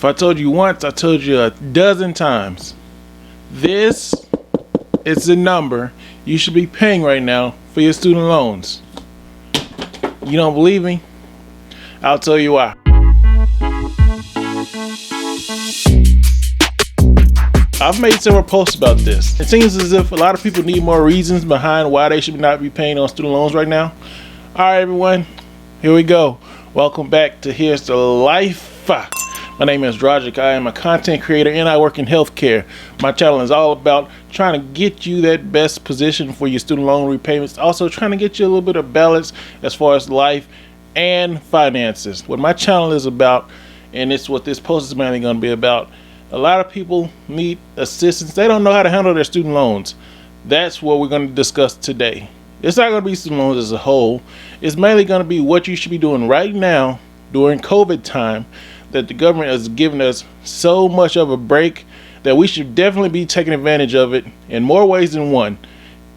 If I told you once, I told you a dozen times. This is the number you should be paying right now for your student loans. You don't believe me? I'll tell you why. I've made several posts about this. It seems as if a lot of people need more reasons behind why they should not be paying on student loans right now. Alright everyone, here we go. Welcome back to Here's the Life. My name is Roderick. I am a content creator and I work in healthcare. My channel is all about trying to get you that best position for your student loan repayments. Also trying to get you a little bit of balance as far as life and finances. What my channel is about, and it's what this post is mainly going to be about, a lot of people need assistance. They don't know how to handle their student loans. That's what we're going to discuss today. It's not going to be student loans as a whole. It's mainly going to be what you should be doing right now during COVID time, that the government has given us so much of a break that we should definitely be taking advantage of it in more ways than one.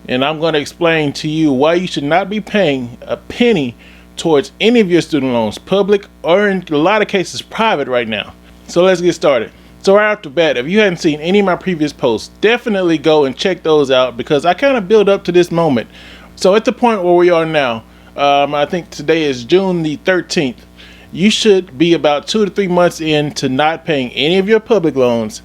And I'm going to explain to you why you should not be paying a penny towards any of your student loans, public or in a lot of cases private right now. So let's get started. So right off the bat, if you hadn't seen any of my previous posts, definitely go and check those out because I kind of build up to this moment. So at the point where we are now, I think today is June the 13th. You should be about 2 to 3 months into not paying any of your public loans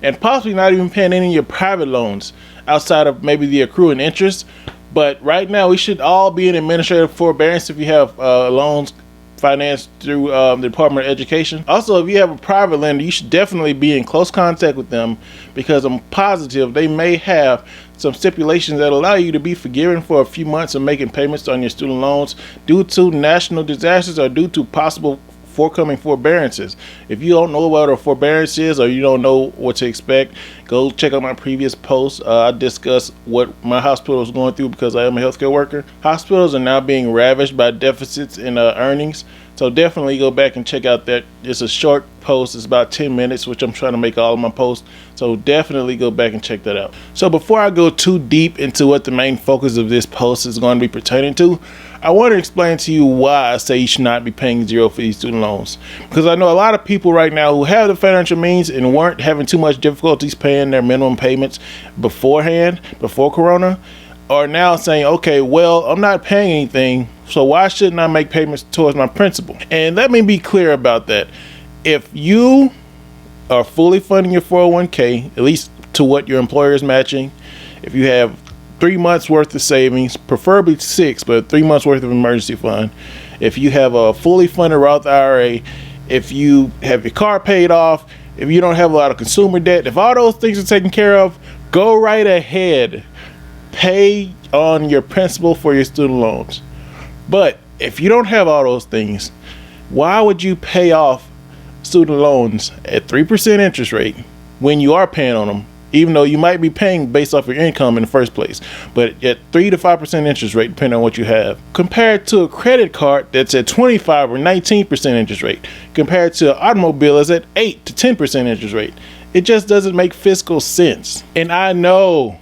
and possibly not even paying any of your private loans outside of maybe the accrue and interest. But right now we should all be in administrative forbearance if you have loans financed through the Department of Education. Also, if you have a private lender, you should definitely be in close contact with them because I'm positive they may have some stipulations that allow you to be forgiven for a few months of making payments on your student loans due to national disasters or due to possible forthcoming forbearances. If you don't know what a forbearance is or you don't know what to expect, go check out my previous post. I discuss what my hospital is going through because I am a healthcare worker. Hospitals are now being ravished by deficits in earnings. So definitely go back and check out that. It's a short post. It's about 10 minutes, which I'm trying to make all of my posts. So definitely go back and check that out. So before I go too deep into what the main focus of this post is going to be pertaining to, I want to explain to you why I say you should not be paying zero for these student loans. Because I know a lot of people right now who have the financial means and weren't having too much difficulties paying their minimum payments beforehand, before Corona, are now saying, okay, well, I'm not paying anything, so why shouldn't I make payments towards my principal? And let me be clear about that. If you are fully funding your 401k, at least to what your employer is matching, if you have 3 months worth of savings, preferably 6, but 3 months worth of emergency fund, if you have a fully funded Roth IRA, if you have your car paid off, if you don't have a lot of consumer debt, if all those things are taken care of, go right ahead. Pay on your principal for your student loans. But if you don't have all those things, why would you pay off student loans at 3% interest rate when you are paying on them, even though you might be paying based off your income in the first place, but at 3 to 5% interest rate depending on what you have, compared to a credit card that's at 25 or 19% interest rate, compared to an automobile that's at 8 to 10% interest rate? It just doesn't make fiscal sense. And I know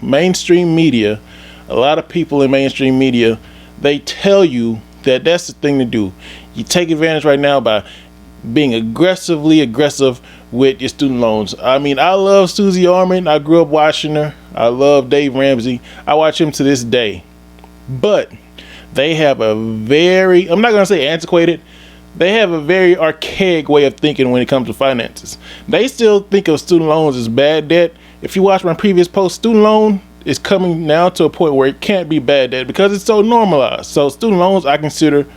mainstream media, a lot of people in mainstream media, they tell you that that's the thing to do. You take advantage right now by being aggressive with your student loans. I mean, I love Susie Orman. I grew up watching her. I love Dave Ramsey. I watch him to this day. But they have a very, I'm not going to say antiquated, they have a very archaic way of thinking when it comes to finances. They still think of student loans as bad debt. If you watch my previous post, student loan is coming now to a point where it can't be bad debt because it's so normalized. So student loans I consider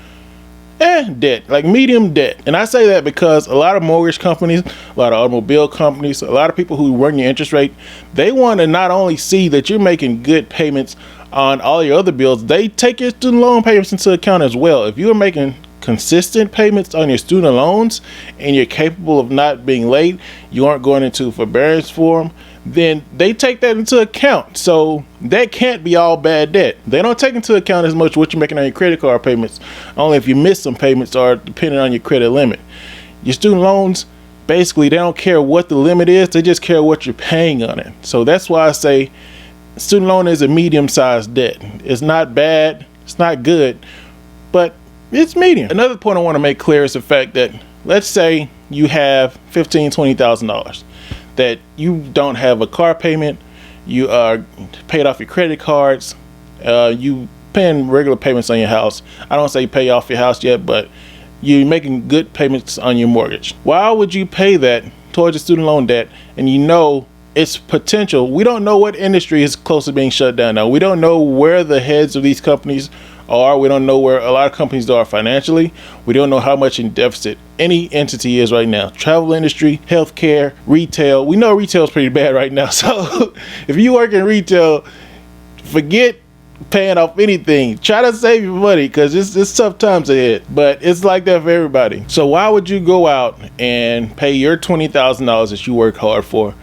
debt, like medium debt. And I say that because a lot of mortgage companies, a lot of automobile companies, a lot of people who run your interest rate, they want to not only see that you're making good payments on all your other bills, they take your student loan payments into account as well. If you're making consistent payments on your student loans and you're capable of not being late, you aren't going into forbearance for them, then they take that into account. So that can't be all bad debt. They don't take into account as much what you're making on your credit card payments, only if you miss some payments or depending on your credit limit. Your student loans, basically, they don't care what the limit is, they just care what you're paying on it. So that's why I say student loan is a medium-sized debt. It's not bad, it's not good, but it's medium. Another point I want to make clear is the fact that, let's say you have $15,000-$20,000 that you don't have a car payment, you are paid off your credit cards, you paying regular payments on your house. I don't say pay off your house yet, but you're making good payments on your mortgage. Why would you pay that towards your student loan debt, and you know its potential? We don't know what industry is close to being shut down now. We don't know where the heads of these companies are. We don't know where a lot of companies are financially. We don't know how much in deficit any entity is right now. Travel industry, healthcare, retail. We know retail is pretty bad right now. So if you work in retail, forget paying off anything. Try to save your money, because it's tough times ahead, but it's like that for everybody. So why would you go out and pay your $20,000 that you work hard for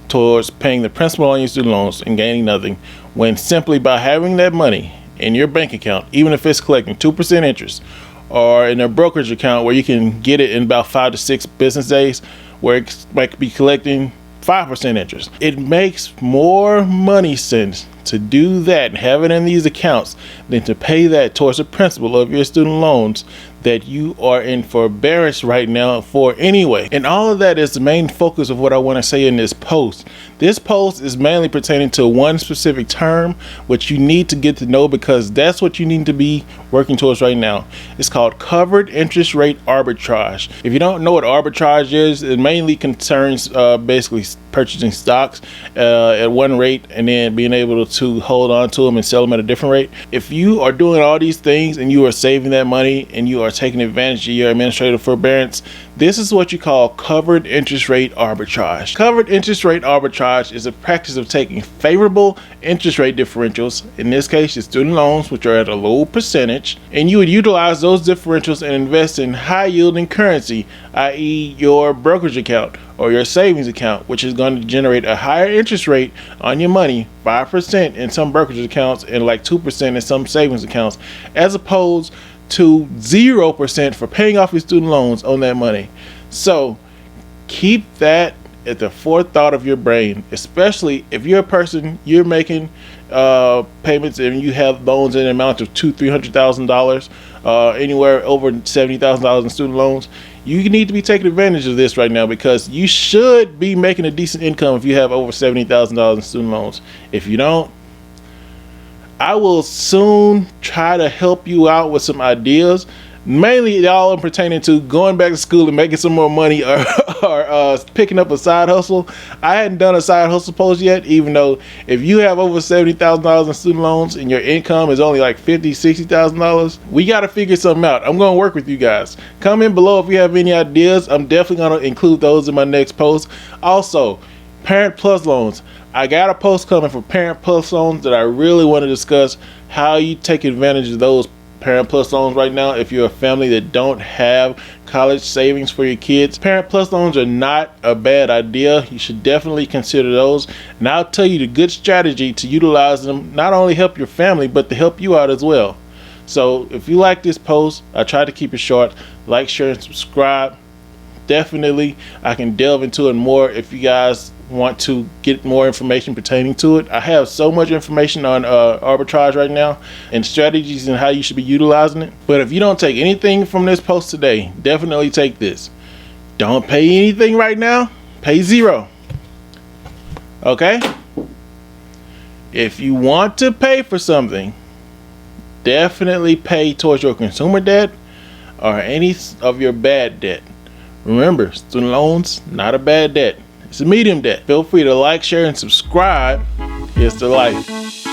towards paying the principal on your student loans and gaining nothing, when simply by having that money in your bank account, even if it's collecting 2% interest, or in a brokerage account where you can get it in about 5 to 6 business days, where it might be collecting 5% interest, it makes more money sense to do that and have it in these accounts than to pay that towards the principal of your student loans that you are in forbearance right now for anyway. And all of that is the main focus of what I want to say in this post. This post is mainly pertaining to one specific term, which you need to get to know, because that's what you need to be working towards right now. It's called covered interest rate arbitrage. If you don't know what arbitrage is, it mainly concerns basically purchasing stocks at one rate and then being able to hold on to them and sell them at a different rate. If you are doing all these things and you are saving that money and you are taking advantage of your administrative forbearance, this is what you call covered interest rate arbitrage. Covered interest rate arbitrage is a practice of taking favorable interest rate differentials, in this case your student loans, which are at a low percentage, and you would utilize those differentials and invest in high yielding currency, i.e. your brokerage account or your savings account, which is going to generate a higher interest rate on your money, 5% in some brokerage accounts and like 2% in some savings accounts, as opposed to 0% for paying off your student loans on that money. So keep that at the forethought of your brain, especially if you're a person, you're making payments and you have loans in an amount of $200,000-$300,000, anywhere over $70,000 in student loans. You need to be taking advantage of this right now, because you should be making a decent income if you have over $70,000 in student loans. If you don't, I will soon try to help you out with some ideas, mainly all pertaining to going back to school and making some more money, or picking up a side hustle. I hadn't done a side hustle post yet, even though if you have over $70,000 in student loans and your income is only like $50,000-$60,000, we got to figure something out. I'm going to work with you guys. Comment below if you have any ideas. I'm definitely going to include those in my next post. Also, Parent Plus loans. I got a post coming for Parent Plus loans that I really want to discuss how you take advantage of those Parent Plus loans right now if you're a family that don't have college savings for your kids. Parent Plus loans are not a bad idea. You should definitely consider those, and I'll tell you the good strategy to utilize them, not only help your family but to help you out as well. So if you like this post, I try to keep it short. Like, share, and subscribe. Definitely I can delve into it more if you guys want to get more information pertaining to it. I have so much information on arbitrage right now and strategies and how you should be utilizing it. But if you don't take anything from this post today, definitely take this. Don't pay anything right now. Pay zero. Okay? If you want to pay for something, definitely pay towards your consumer debt or any of your bad debt. Remember, student loans, not a bad debt. It's a medium debt. Feel free to like, share, and subscribe. Here's to life.